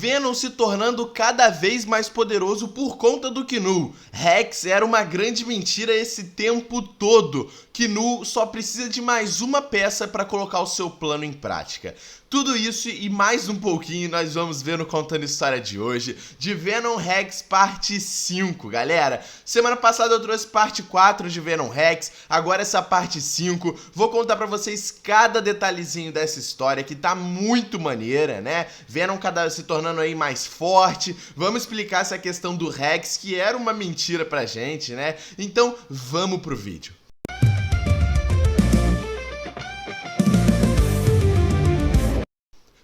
Venom se tornando cada vez mais poderoso por conta do Knu. Rex era uma grande mentira esse tempo todo. Knu só precisa de mais uma peça para colocar o seu plano em prática. Tudo isso e mais um pouquinho nós vamos ver no Contando História de hoje, de Venom Rex parte 5, galera. Semana passada eu trouxe parte 4 de Venom Rex, agora essa parte 5. Vou contar pra vocês cada detalhezinho dessa história que tá muito maneira, né? Venom se tornando aí mais forte. Vamos explicar essa questão do Rex, que era uma mentira pra gente, né? Então vamos pro vídeo.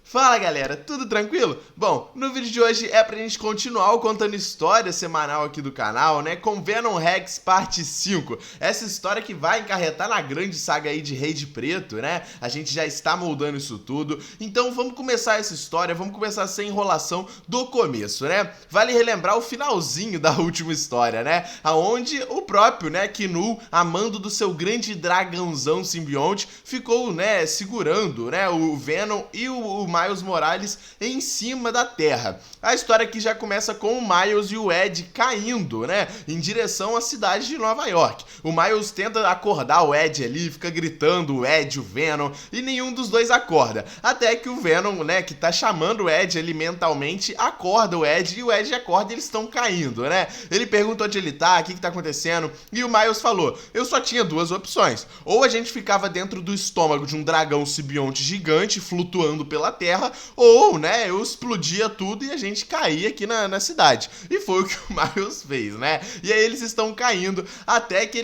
Fala galera, tudo tranquilo? Bom, no vídeo de hoje é pra gente continuar o Contando História semanal aqui do canal, né, com Venom Rex parte 5, essa história que vai encarretar na grande saga aí de Rei de Preto, né, a gente já está moldando isso tudo, então vamos começar essa história, vamos começar sem enrolação do começo, né, vale relembrar o finalzinho da última história, né, aonde o próprio, né, Knu, a mando do seu grande dragãozão simbionte, ficou, né, segurando, né, o Venom e o Miles Morales em cima da Terra. A história aqui já começa com o Miles e o Ed caindo, né, em direção à cidade de Nova York. O Miles tenta acordar o Ed ali, fica gritando o Ed, o Venom, e nenhum dos dois acorda. Até que o Venom, né, que tá chamando o Ed ali mentalmente, acorda o Ed, e o Ed acorda e eles estão caindo, né. Ele pergunta onde ele tá, o que tá acontecendo, e o Miles falou, eu só tinha duas opções, ou a gente ficava dentro do estômago de um dragão simbionte gigante flutuando pela Terra, ou, né, eu explodia tudo e a gente caía aqui na cidade. E foi o que o Miles fez, né? E aí eles estão caindo até que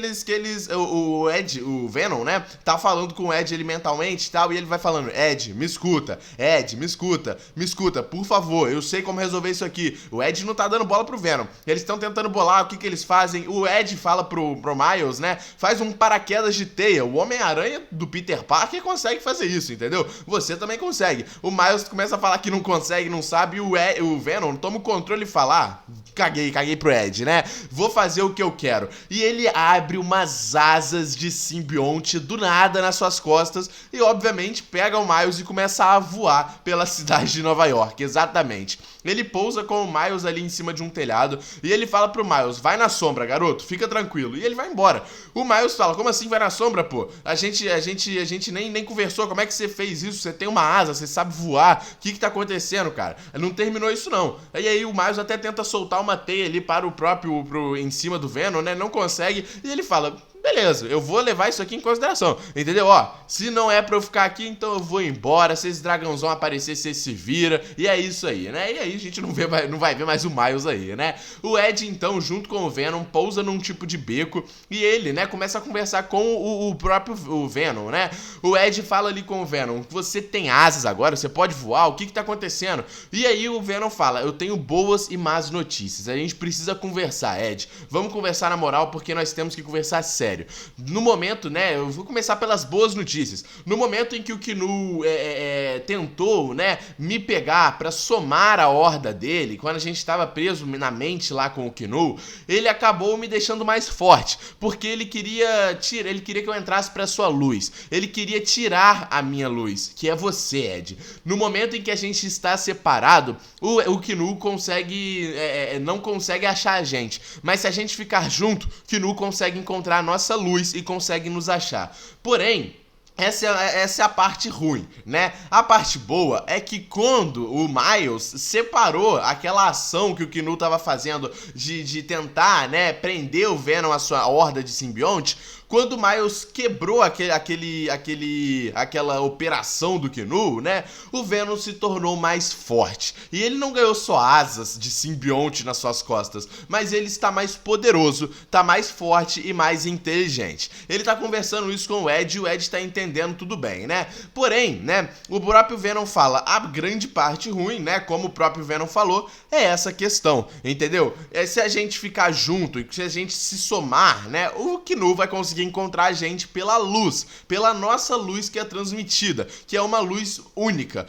o Ed, o Venom, né, tá falando com o Ed ele mentalmente e tal, e ele vai falando, Ed, me escuta, me escuta, por favor, eu sei como resolver isso aqui. O Ed não tá dando bola pro Venom. Eles estão tentando bolar, o que eles fazem? O Ed fala pro Miles, né, faz um paraquedas de teia. O Homem-Aranha do Peter Parker consegue fazer isso, entendeu? Você também consegue. O Miles começa a falar que não consegue, não sabe, e o Venom toma o controle e fala, caguei pro Ed, né? Vou fazer o que eu quero. E ele abre umas asas de simbionte do nada nas suas costas e, obviamente, pega o Miles e começa a voar pela cidade de Nova York, exatamente. Ele pousa com o Miles ali em cima de um telhado e ele fala pro Miles, vai na sombra, garoto, fica tranquilo. E ele vai embora. O Miles fala, como assim vai na sombra, pô? A gente nem conversou, como é que você fez isso? Você tem uma asa, você sabe voar, o que tá acontecendo, cara? Não terminou isso não. E aí o Miles até tenta soltar uma teia ali para o próprio, em cima do Venom, né? Não consegue, e ele fala, beleza, eu vou levar isso aqui em consideração, entendeu? Ó, se não é pra eu ficar aqui, então eu vou embora, se esse dragãozão aparecer, você se vira, e é isso aí, né? E aí a gente não vai ver mais o Miles aí, né? O Ed, então, junto com o Venom, pousa num tipo de beco, e ele, né, começa a conversar com o próprio Venom, né? O Ed fala ali com o Venom, você tem asas agora, você pode voar, o que tá acontecendo? E aí o Venom fala, eu tenho boas e más notícias, a gente precisa conversar, Ed, vamos conversar na moral, porque nós temos que conversar sério. No momento, né, eu vou começar pelas boas notícias. No momento em que o Knu tentou, né, me pegar pra somar a horda dele, quando a gente tava preso na mente lá com o Knu, ele acabou me deixando mais forte, porque ele queria que eu entrasse pra sua luz. Ele queria tirar a minha luz, que é você, Ed. No momento em que a gente está separado, o Knu não consegue achar a gente, mas se a gente ficar junto, Knu consegue encontrar a nossa luz e consegue nos achar. Porém, essa é a parte ruim, né? A parte boa é que quando o Miles separou aquela ação que o Knu tava fazendo de tentar, né, prender o Venom à sua horda de simbionte, quando o Miles quebrou aquela operação do Knu, né, o Venom se tornou mais forte. E ele não ganhou só asas de simbionte nas suas costas, mas ele está mais poderoso, tá mais forte e mais inteligente. Ele tá conversando isso com o Ed e o Ed tá entendendo tudo bem, né? Porém, né, o próprio Venom fala, a grande parte ruim, né, como o próprio Venom falou, é essa questão, entendeu? Se a gente ficar junto e se a gente se somar, né, o Knu vai conseguir conseguir encontrar a gente pela luz, pela nossa luz que é transmitida, que é uma luz única.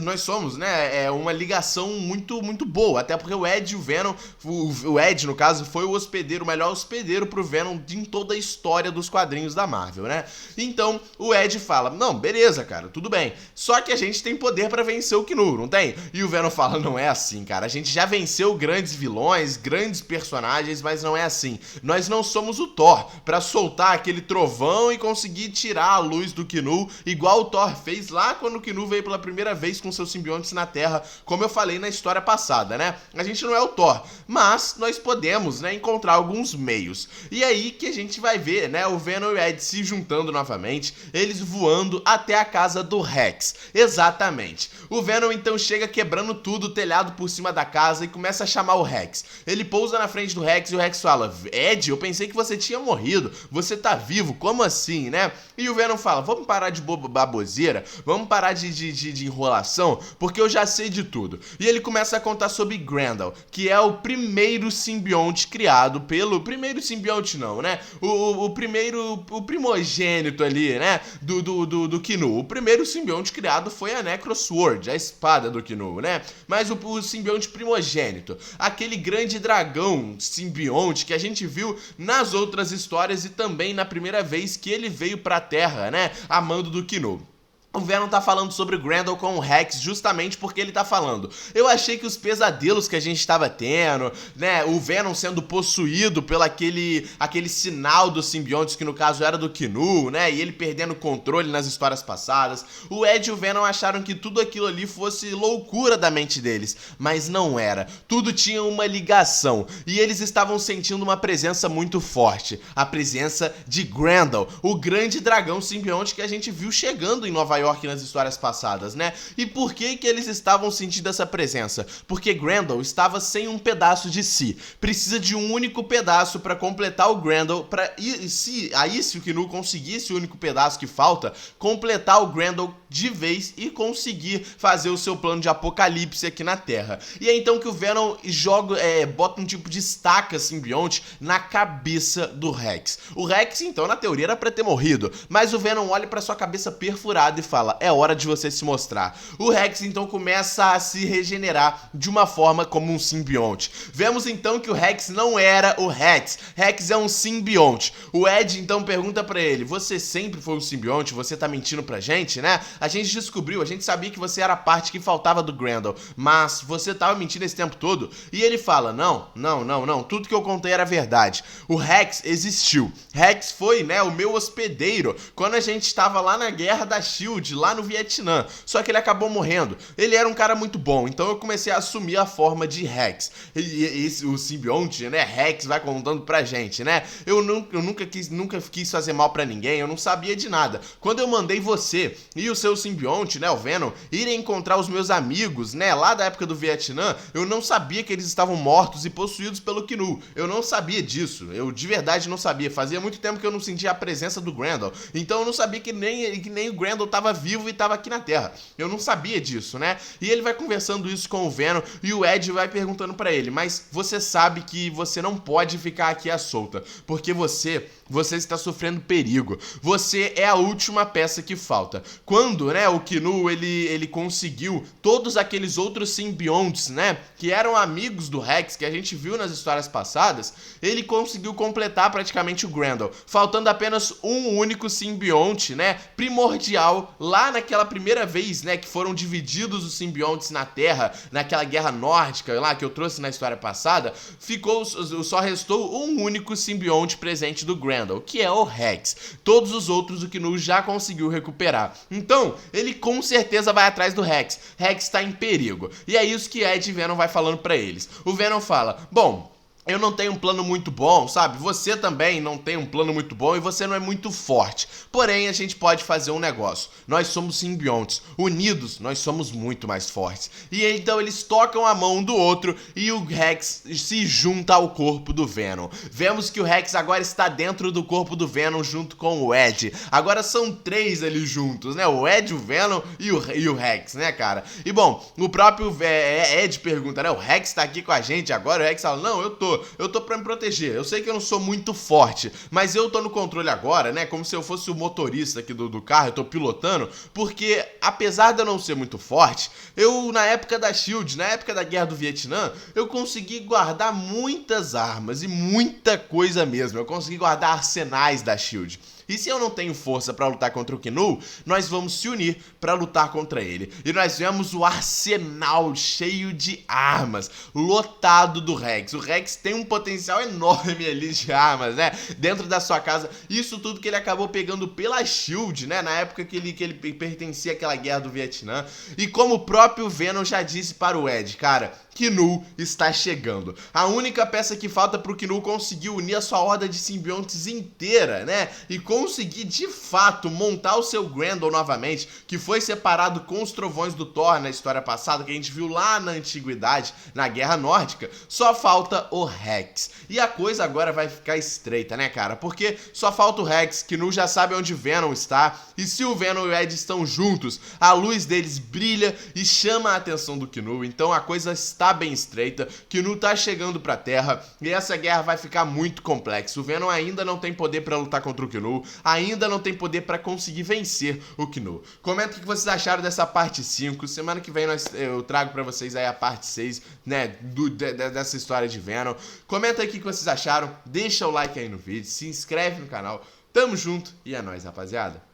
Nós somos, né, uma ligação muito, muito boa, até porque o Ed e o Venom, o Ed, no caso, foi o melhor hospedeiro pro Venom em toda a história dos quadrinhos da Marvel, né? Então, o Ed fala, não, beleza, cara, tudo bem, só que a gente tem poder pra vencer o Knu, não tem? E o Venom fala, não é assim, cara, a gente já venceu grandes vilões, grandes personagens, mas não é assim. Nós não somos o Thor pra soltar aquele trovão e conseguir tirar a luz do Knu, igual o Thor fez lá quando o Knu veio pela primeira vez com seus simbiontes na Terra, como eu falei na história passada, né? A gente não é o Thor, mas nós podemos, né, encontrar alguns meios. E aí que a gente vai ver, né, o Venom e o Ed se juntando novamente, eles voando até a casa do Rex. Exatamente. O Venom então chega quebrando tudo, o telhado por cima da casa, e começa a chamar o Rex. Ele pousa na frente do Rex e o Rex fala, Ed, eu pensei que você tinha morrido, você tá vivo, como assim, né? E o Venom fala, vamos parar de baboseira, vamos parar de enrolação, porque eu já sei de tudo. E ele começa a contar sobre Grendel, que é o primeiro simbionte criado primeiro simbionte não, né? O primogênito ali, né? Do Knu. O primeiro simbionte criado foi a Necrosword, a espada do Knu, né? Mas o simbionte primogênito, aquele grande dragão simbionte que a gente viu nas outras histórias e também na primeira vez que ele veio pra Terra, né? A mando do Knu. O Venom tá falando sobre o Grendel com o Rex justamente porque ele tá falando, eu achei que os pesadelos que a gente tava tendo, né, o Venom sendo possuído pelo aquele sinal dos simbiontes, que no caso era do Knu, né, e ele perdendo o controle nas histórias passadas, o Ed e o Venom acharam que tudo aquilo ali fosse loucura da mente deles, mas não era, tudo tinha uma ligação, e eles estavam sentindo uma presença muito forte, a presença de Grendel, o grande dragão simbionte que a gente viu chegando em Nova York nas histórias passadas, né? E por que eles estavam sentindo essa presença? Porque Grendel estava sem um pedaço de si. Precisa de um único pedaço para completar o Grendel, se o Knu conseguisse o único pedaço que falta, completar o Grendel de vez e conseguir fazer o seu plano de apocalipse aqui na Terra. E é então que o Venom bota um tipo de estaca simbionte na cabeça do Rex. O Rex, então, na teoria era pra ter morrido, mas o Venom olha pra sua cabeça perfurada e fala, é hora de você se mostrar. O Rex então começa a se regenerar de uma forma como um simbionte. Vemos então que o Rex não era o Rex. Rex é um simbionte. O Ed então pergunta pra ele, você sempre foi um simbionte? Você tá mentindo pra gente, né? A gente descobriu, a gente sabia que você era a parte que faltava do Grendel, mas você tava mentindo esse tempo todo? E ele fala, não, tudo que eu contei era verdade. O Rex existiu. Rex foi, né, o meu hospedeiro quando a gente estava lá na guerra da SHIELD, lá no Vietnã, só que ele acabou morrendo. Ele era um cara muito bom, então eu comecei a assumir a forma de Rex. O simbionte, né, Rex vai contando pra gente, né? Eu nunca quis fazer mal pra ninguém, eu não sabia de nada. Quando eu mandei você e o seu simbionte, né, o Venom, irem encontrar os meus amigos, né, lá da época do Vietnã, eu não sabia que eles estavam mortos e possuídos pelo Knu. Eu não sabia disso, eu de verdade não sabia. Fazia muito tempo que eu não sentia a presença do Grendel, então eu não sabia que nem o Grendel tava vivo e tava aqui na Terra. Eu não sabia disso, né? E ele vai conversando isso com o Venom e o Ed vai perguntando pra ele, mas você sabe que você não pode ficar aqui à solta, porque você está sofrendo perigo. Você é a última peça que falta. Quando, né, o Knu, ele conseguiu todos aqueles outros simbiontes, né, que eram amigos do Rex, que a gente viu nas histórias passadas, ele conseguiu completar praticamente o Grendel, faltando apenas um único simbionte, né, primordial, lá naquela primeira vez, né, que foram divididos os simbiontes na Terra, naquela guerra nórdica lá que eu trouxe na história passada, só restou um único simbionte presente do Grendel, que é o Rex. Todos os outros o Knu já conseguiu recuperar. Então, ele com certeza vai atrás do Rex. Rex tá em perigo. E é isso que Ed e Venom vai falando pra eles. O Venom fala, bom, eu não tenho um plano muito bom, sabe? Você também não tem um plano muito bom e você não é muito forte. Porém, a gente pode fazer um negócio. Nós somos simbiontes. Unidos, nós somos muito mais fortes. E então eles tocam a mão um do outro e o Rex se junta ao corpo do Venom. Vemos que o Rex agora está dentro do corpo do Venom junto com o Ed. Agora são três ali juntos, né? O Ed, o Venom e o Rex, né, cara? E bom, o próprio Ed pergunta, né? O Rex tá aqui com a gente agora? O Rex fala, não, eu tô. eu tô pra me proteger. Eu sei que eu não sou muito forte, mas eu tô no controle agora, né? Como se eu fosse o motorista aqui do carro, eu tô pilotando, porque apesar de eu não ser muito forte, eu, na época da SHIELD, na época da Guerra do Vietnã, eu consegui guardar muitas armas e muita coisa mesmo. Eu consegui guardar arsenais da SHIELD. E se eu não tenho força pra lutar contra o Knu, nós vamos se unir pra lutar contra ele. E nós vemos o arsenal cheio de armas, lotado do Rex. O Rex tem um potencial enorme ali de armas, né? Dentro da sua casa. Isso tudo que ele acabou pegando pela SHIELD, né? Na época que ele pertencia àquela guerra do Vietnã. E como o próprio Venom já disse para o Ed, cara, Knu está chegando. A única peça que falta pro Knu conseguir unir a sua horda de simbiontes inteira, né? E conseguir de fato montar o seu Grendel novamente, que foi separado com os trovões do Thor na história passada, que a gente viu lá na antiguidade, na Guerra Nórdica. Só falta o Rex. E a coisa agora vai ficar estreita, né, cara? Porque só falta o Rex, Knu já sabe onde Venom está, e se o Venom e o Ed estão juntos, a luz deles brilha e chama a atenção do Knu. Então a coisa está bem estreita, Knu tá chegando pra Terra e essa guerra vai ficar muito complexa. O Venom ainda não tem poder pra lutar contra o Knu, ainda não tem poder pra conseguir vencer o Knu. Comenta o que vocês acharam dessa parte 5. Semana que vem eu trago pra vocês aí a parte 6, né, dessa história de Venom. Comenta aí o que vocês acharam, deixa o like aí no vídeo, se inscreve no canal. Tamo junto e é nóis, rapaziada.